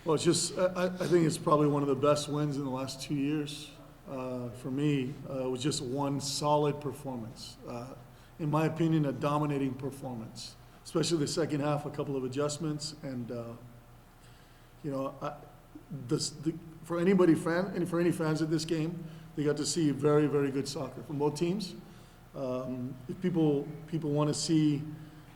Well, it's just, I think it's probably one of the best wins in the last 2 years. For me, it was just one solid performance. In my opinion, a dominating performance, especially the second half, a couple of adjustments. And, for any fans of this game, they got to see very, very good soccer from both teams. If people want to see,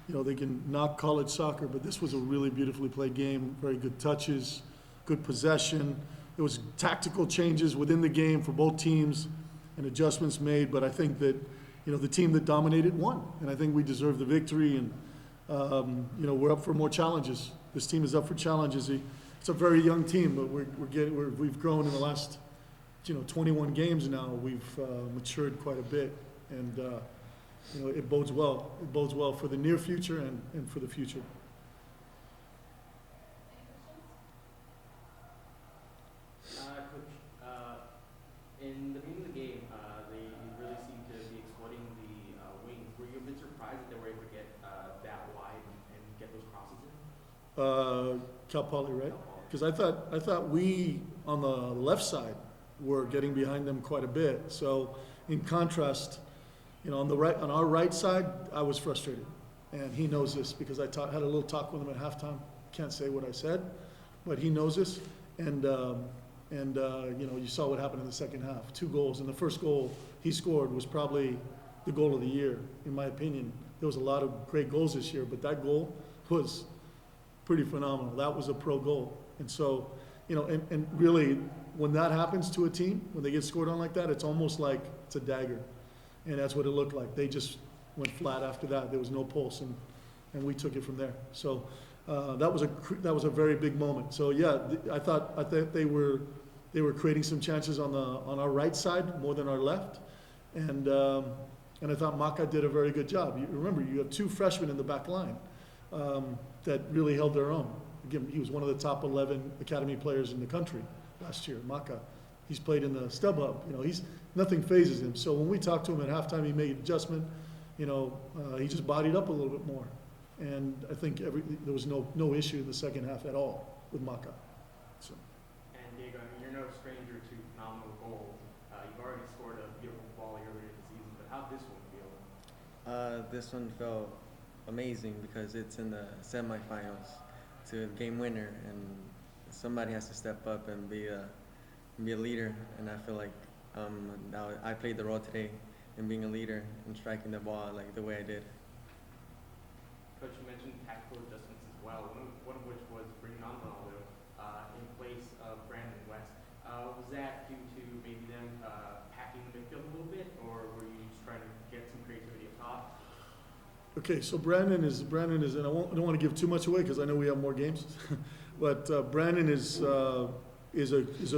they can knock college soccer, but this was a really beautifully played game, very good touches, good possession. There was tactical changes within the game for both teams and adjustments made, but I think that, the team that dominated won, and I think we deserve the victory, and, we're up for more challenges. This team is up for challenges. It's a very young team, but we've grown in the last, 21 games now. We've matured quite a bit, and, it bodes well. It bodes well for the near future and for the future. Coach, in the beginning of the game, they really seemed to be exploiting the wings. Were you a bit surprised that they were able to get that wide and get those crosses in? Cal Poly, right? Because I thought we on the left side were getting behind them quite a bit. So in contrast, on our right side, I was frustrated, and he knows this because I had a little talk with him at halftime. Can't say what I said, but he knows this, and you saw what happened in the second half. 2 goals, and the first goal he scored was probably the goal of the year, in my opinion. There was a lot of great goals this year, but that goal was pretty phenomenal. That was a pro goal, and so and really when that happens to a team, when they get scored on like that, it's almost like it's a dagger. And that's what it looked like. They just went flat after that. There was no pulse, and we took it from there. So that was a very big moment. So yeah, I thought they were creating some chances on our right side more than our left, and I thought Maka did a very good job. Remember, you have 2 freshmen in the back line that really held their own. Again, he was one of the top 11 academy players in the country last year. Maka, he's played in the StubHub. Nothing phases him. So when we talked to him at halftime, he made an adjustment. He just bodied up a little bit more, and I think there was no issue in the second half at all with Maka. So. And Diego, you're no stranger to phenomenal goals. You've already scored a beautiful volley earlier this season, but how'd this one feel? This one felt amazing because it's in the semifinals to a game winner, and somebody has to step up and be a leader, and I feel like now I played the role today in being a leader and striking the ball like the way I did. Coach, you mentioned tactical adjustments as well, one of which was bringing on Ronaldo in place of Brandon West. Was that due to maybe them packing the midfield a little bit, or were you just trying to get some creativity up top? Okay, so Brandon is, and I don't want to give too much away because I know we have more games, but Brandon is a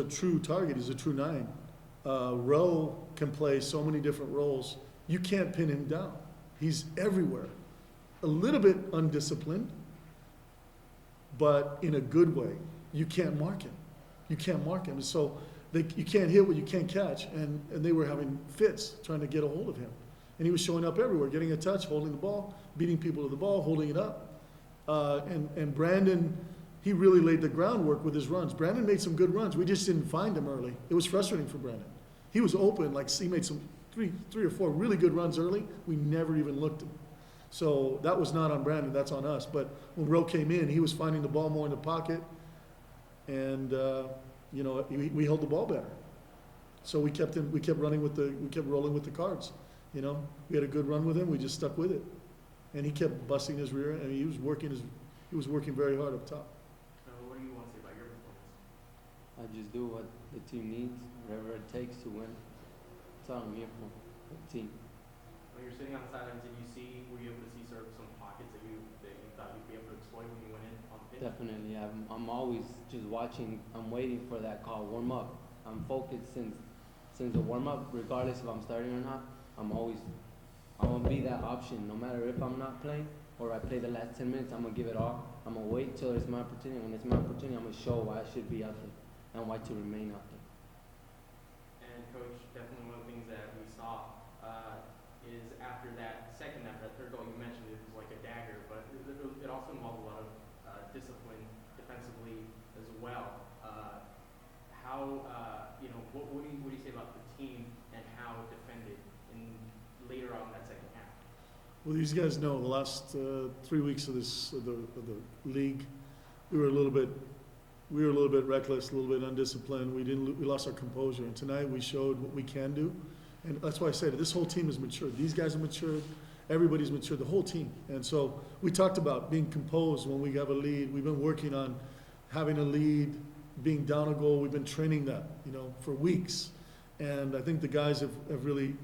true target. He's a true 9. Rowe can play so many different roles. You can't pin him down. He's everywhere. A little bit undisciplined, but in a good way. You can't mark him. So you can't hit what you can't catch. And they were having fits trying to get a hold of him. And he was showing up everywhere, getting a touch, holding the ball, beating people to the ball, holding it up. And Brandon, he really laid the groundwork with his runs. Brandon made some good runs. We just didn't find him early. It was frustrating for Brandon. He was open, he made some three or four really good runs early. We never even looked at him. So that was not on Brandon, that's on us. But when Rowe came in, he was finding the ball more in the pocket, and we held the ball better. So we kept rolling with the Cards. We had a good run with him. We just stuck with it, and he kept busting his rear. I mean, he was working very hard up top. What do you want to say about your performance? I just do what the team needs, whatever it takes to win. That's all I'm here for, the team. When you're sitting on the sidelines, were you able to see sort of some pockets that you thought you'd be able to exploit when you went in on the pitch? Definitely. I'm always just watching. I'm waiting for that call, warm up. I'm focused since the warm up, regardless if I'm starting or not. I'm gonna be that option, no matter if I'm not playing or I play the last 10 minutes. I'm gonna give it all. I'm gonna wait till it's my opportunity. When it's my opportunity, I'm gonna show why I should be out there and why to remain out there. And Coach, definitely one of the things that we saw is after that second half, that third goal, you mentioned it was like a dagger, but it also involved a lot of discipline defensively as well. Well, these guys know the last 3 weeks of the league, we were a little bit reckless, a little bit undisciplined. We lost our composure, and tonight we showed what we can do, and that's why I said this whole team has matured. These guys have matured. Everybody's matured, the whole team. And so we talked about being composed when we have a lead. We've been working on having a lead, being down a goal. We've been training that, for weeks. And I think the guys have really,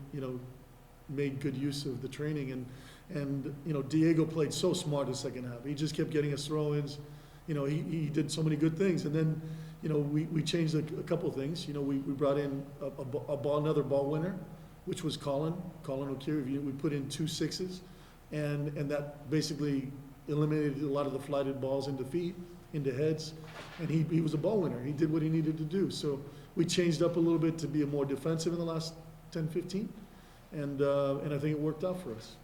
made good use of the training. And Diego played so smart the second half. He just kept getting us throw-ins. He did so many good things. And then, we changed a couple of things. We brought in another ball winner, which was Colin O'Keefe. We put in 2 6s, and that basically eliminated a lot of the flighted balls into feet, into heads, and he was a ball winner. He did what he needed to do. So we changed up a little bit to be more defensive in the last 10, 15, and I think it worked out for us.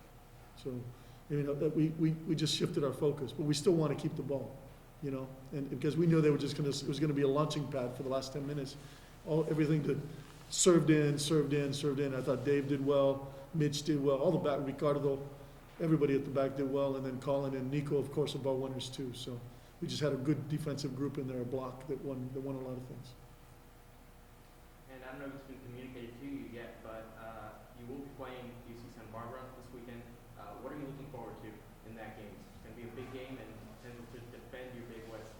So, we just shifted our focus, but we still want to keep the ball, and because we knew it was gonna be a launching pad for the last 10 minutes, everything to served in. I thought Dave did well, Mitch did well, all the back, Ricardo, everybody at the back did well, and then Colin and Nico, of course, are ball winners too. So we just had a good defensive group in there, a block that won a lot of things. And I don't know if it's been communicated to you yet, but you will be playing UC Santa Barbara this weekend. What are you looking forward to in that game? It's going to be a big game and potential to defend your Big West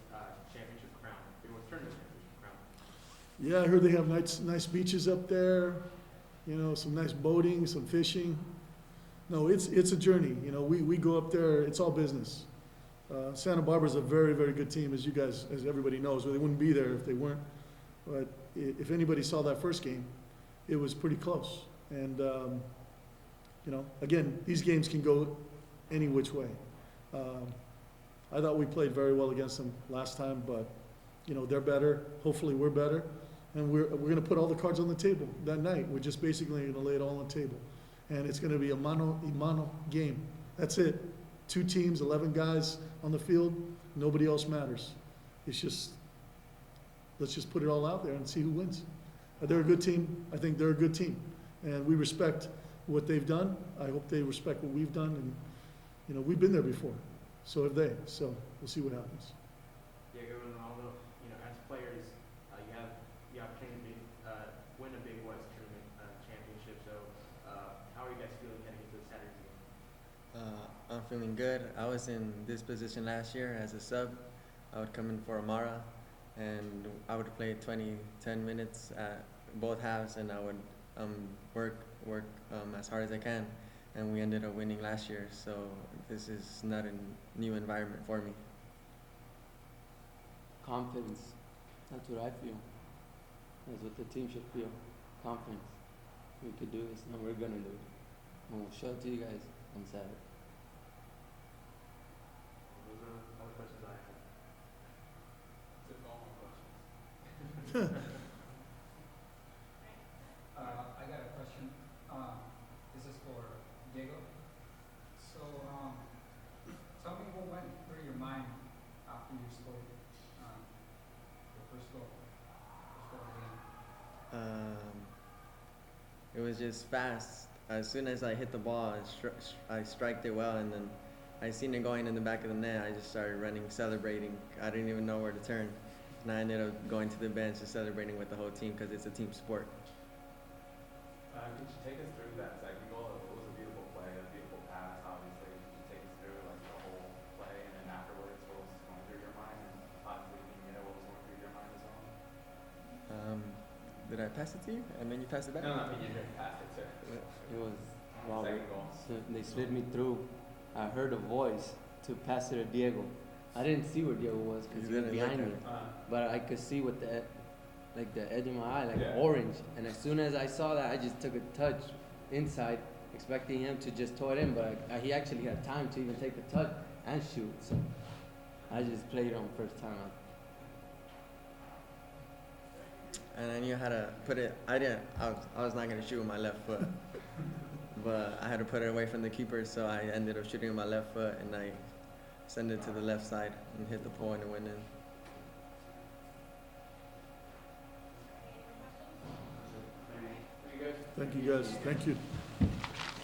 championship crown, Big West tournament championship crown. Yeah, I heard they have nice beaches up there, some nice boating, some fishing. No, it's a journey. We go up there, it's all business. Santa Barbara's a very, very good team, as everybody knows. Well, they wouldn't be there if they weren't. But if anybody saw that first game, it was pretty close. And, again, these games can go any which way. I thought we played very well against them last time, but, they're better. Hopefully we're better. And we're going to put all the cards on the table that night. We're just basically going to lay it all on the table. And it's going to be a mano game. That's it. 2 teams, 11 guys on the field. Nobody else matters. Let's just put it all out there and see who wins. They're a good team. I think they're a good team. And we respect what they've done. I hope they respect what we've done. And, we've been there before. So have they. So we'll see what happens. Diego and Ronaldo, as players, you have the opportunity to win a Big West tournament championship. So how are you guys feeling heading into the Saturday game? I'm feeling good. I was in this position last year as a sub. I would come in for Amara, and I would play 10 minutes at both halves, and I would work as hard as I can. And we ended up winning last year, so this is not a new environment for me. Confidence. That's what I feel. That's what the team should feel. Confidence. We could do this, and we're gonna do it. And we'll show it to you guys on Saturday. Those are all the questions I have. Took all my questions. I got a question. This is for Diego. So, tell me what went through your mind after you scored the first goal of the game. It was just fast. As soon as I hit the ball, I striked it well, and then I seen it going in the back of the net. I just started running, celebrating. I didn't even know where to turn. And I ended up going to the bench and celebrating with the whole team because it's a team sport. Could you take us through that second goal? It was a beautiful play, a beautiful pass, obviously. Could you take us through the whole play, and then afterwards, what was going through your mind, and possibly what was going through your mind as well? Did I pass it to you? And then you passed it back? No, I mean you didn't pass it, sir. It was Robert. Second goal. So they slid me through. I heard a voice to pass it to Diego. I didn't see where Diego was because he was behind me, but I could see with the edge of my eye, orange. And as soon as I saw that, I just took a touch inside, expecting him to just toe it in. But he actually had time to even take a touch and shoot. So I just played on first time out. And I knew how to put it. I was not gonna shoot with my left foot, but I had to put it away from the keeper. So I ended up shooting with my left foot, and I sent it to the left side and hit the pole, and it went in. Thank you, guys. Thank you.